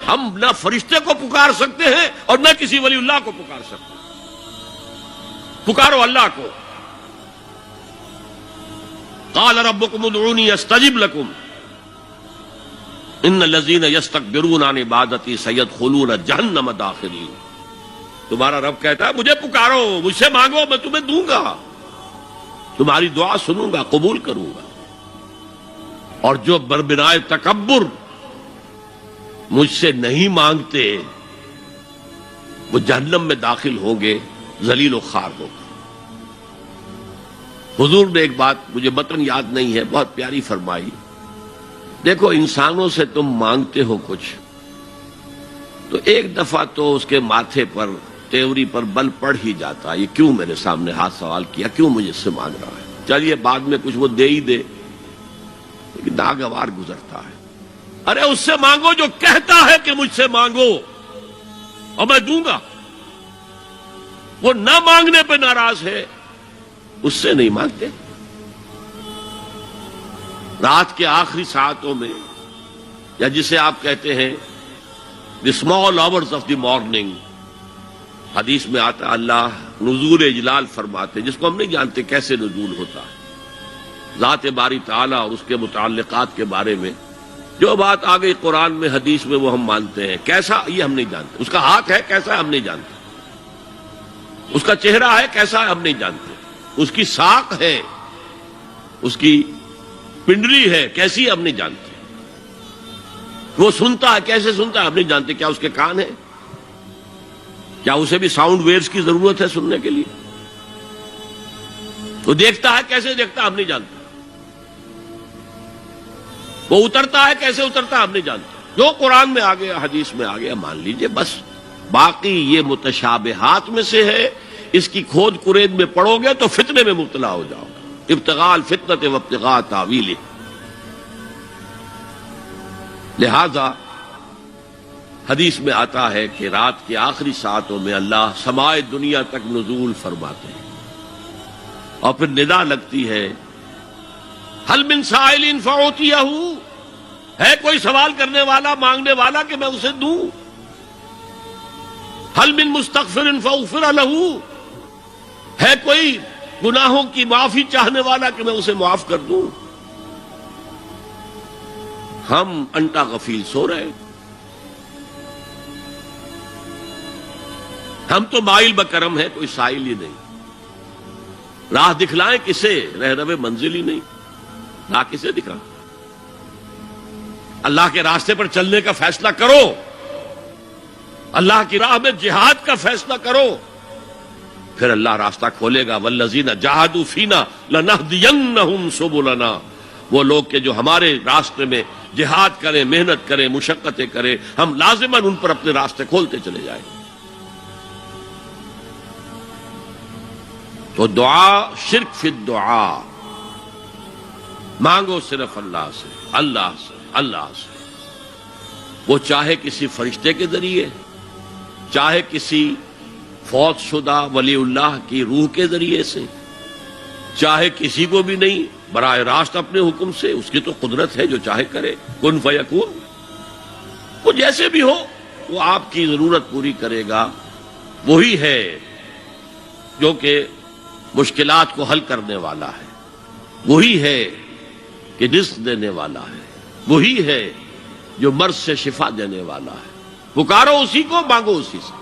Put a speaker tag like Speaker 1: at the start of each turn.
Speaker 1: ہم نہ فرشتے کو پکار سکتے ہیں اور نہ کسی ولی اللہ کو پکار سکتے ہیں. پکارو اللہ کو. قال ربکم ادعونی استجب لکم ان الذین یستکبرون عن عبادتی سیدخلون جہنم داخرین. تمہارا رب کہتا ہے مجھے پکارو، مجھ سے مانگو، میں تمہیں دوں گا، تمہاری دعا سنوں گا، قبول کروں گا. اور جو بربنائے تکبر مجھ سے نہیں مانگتے وہ جہنم میں داخل ہوں گے، ذلیل و خوار ہو گے. حضور نے ایک بات مجھے متن یاد نہیں ہے بہت پیاری فرمائی. دیکھو انسانوں سے تم مانگتے ہو کچھ تو ایک دفعہ تو اس کے ماتھے پر تیوری پر بل پڑ ہی جاتا ہے، یہ کیوں میرے سامنے ہاتھ سوال کیا، کیوں مجھے اس سے مانگ رہا ہے. چلیے بعد میں کچھ وہ دے ہی دے، لیکن ناگوار گزرتا ہے. ارے اس سے مانگو جو کہتا ہے کہ مجھ سے مانگو اور میں دوں گا. وہ نہ مانگنے پہ ناراض ہے، اس سے نہیں مانگتے. رات کے آخری ساعتوں میں، یا جسے آپ کہتے ہیں the small hours of the morning, حدیث میں آتا اللہ نزول اجلال فرماتے، جس کو ہم نہیں جانتے کیسے نزول ہوتا ہے. ذات باری تعالیٰ اور اس کے متعلقات کے بارے میں جو بات آ گئی قرآن میں حدیث میں وہ ہم مانتے ہیں. کیسا یہ ہم نہیں جانتے. اس کا ہاتھ ہے کیسا ہے ہم نہیں جانتے. اس کا چہرہ ہے کیسا ہے ہم نہیں جانتے. اس کی ساق ہے، اس کی پنڈلی ہے کیسی ہم نہیں جانتے. وہ سنتا ہے کیسے سنتا ہے ہم نہیں جانتے. کیا اس کے کان ہیں؟ کیا اسے بھی ساؤنڈ ویوز کی ضرورت ہے سننے کے لیے؟ وہ دیکھتا ہے کیسے دیکھتا ہے ہم نہیں جانتے. وہ اترتا ہے کیسے اترتا ہے ہم نہیں جانتے. جو قرآن میں آ گیا حدیث میں آ گیا مان لیجئے بس. باقی یہ متشابہات میں سے ہے، اس کی کھود کرید میں پڑو گے تو فتنے میں مبتلا ہو جاؤ گے. ابتغاء الفتنۃ وابتغاء تاویلہ. لہذا حدیث میں آتا ہے کہ رات کے آخری ساعتوں میں اللہ سمائے دنیا تک نزول فرماتے ہیں اور پھر ندا لگتی ہے حل من سائل فاعطیہ، ہے کوئی سوال کرنے والا مانگنے والا کہ میں اسے دوں. حل من مستغفر فاغفر لہ، ہے کوئی گناہوں کی معافی چاہنے والا کہ میں اسے معاف کر دوں. ہم انٹا غفیل سو رہے، ہم تو مائل بکرم ہے، کوئی سائل ہی نہیں. راہ دکھلائیں کسے، رہنم منزل ہی نہیں. راہ کسے دکھائیں؟ اللہ کے راستے پر چلنے کا فیصلہ کرو، اللہ کی راہ میں جہاد کا فیصلہ کرو، پھر اللہ راستہ کھولے گا. والذین جاہدوا فینا لنہدینہم سبلنا. وہ لوگ کہ جو ہمارے راستے میں جہاد کریں، محنت کریں، مشقتیں کریں، ہم لازماً ان پر اپنے راستے کھولتے چلے جائیں. تو دعا شرک فی الدعا. مانگو صرف اللہ سے، اللہ سے، اللہ سے. وہ چاہے کسی فرشتے کے ذریعے، چاہے کسی فوت شدہ ولی اللہ کی روح کے ذریعے سے، چاہے کسی کو بھی نہیں، براہ راست اپنے حکم سے. اس کی تو قدرت ہے جو چاہے کرے. کن فیکون. وہ جیسے بھی ہو وہ آپ کی ضرورت پوری کرے گا. وہی ہے جو کہ مشکلات کو حل کرنے والا ہے، وہی ہے کہ رزق دینے والا ہے، وہی ہے جو مرض سے شفا دینے والا ہے. پکارو اسی کو، مانگو اسی سے.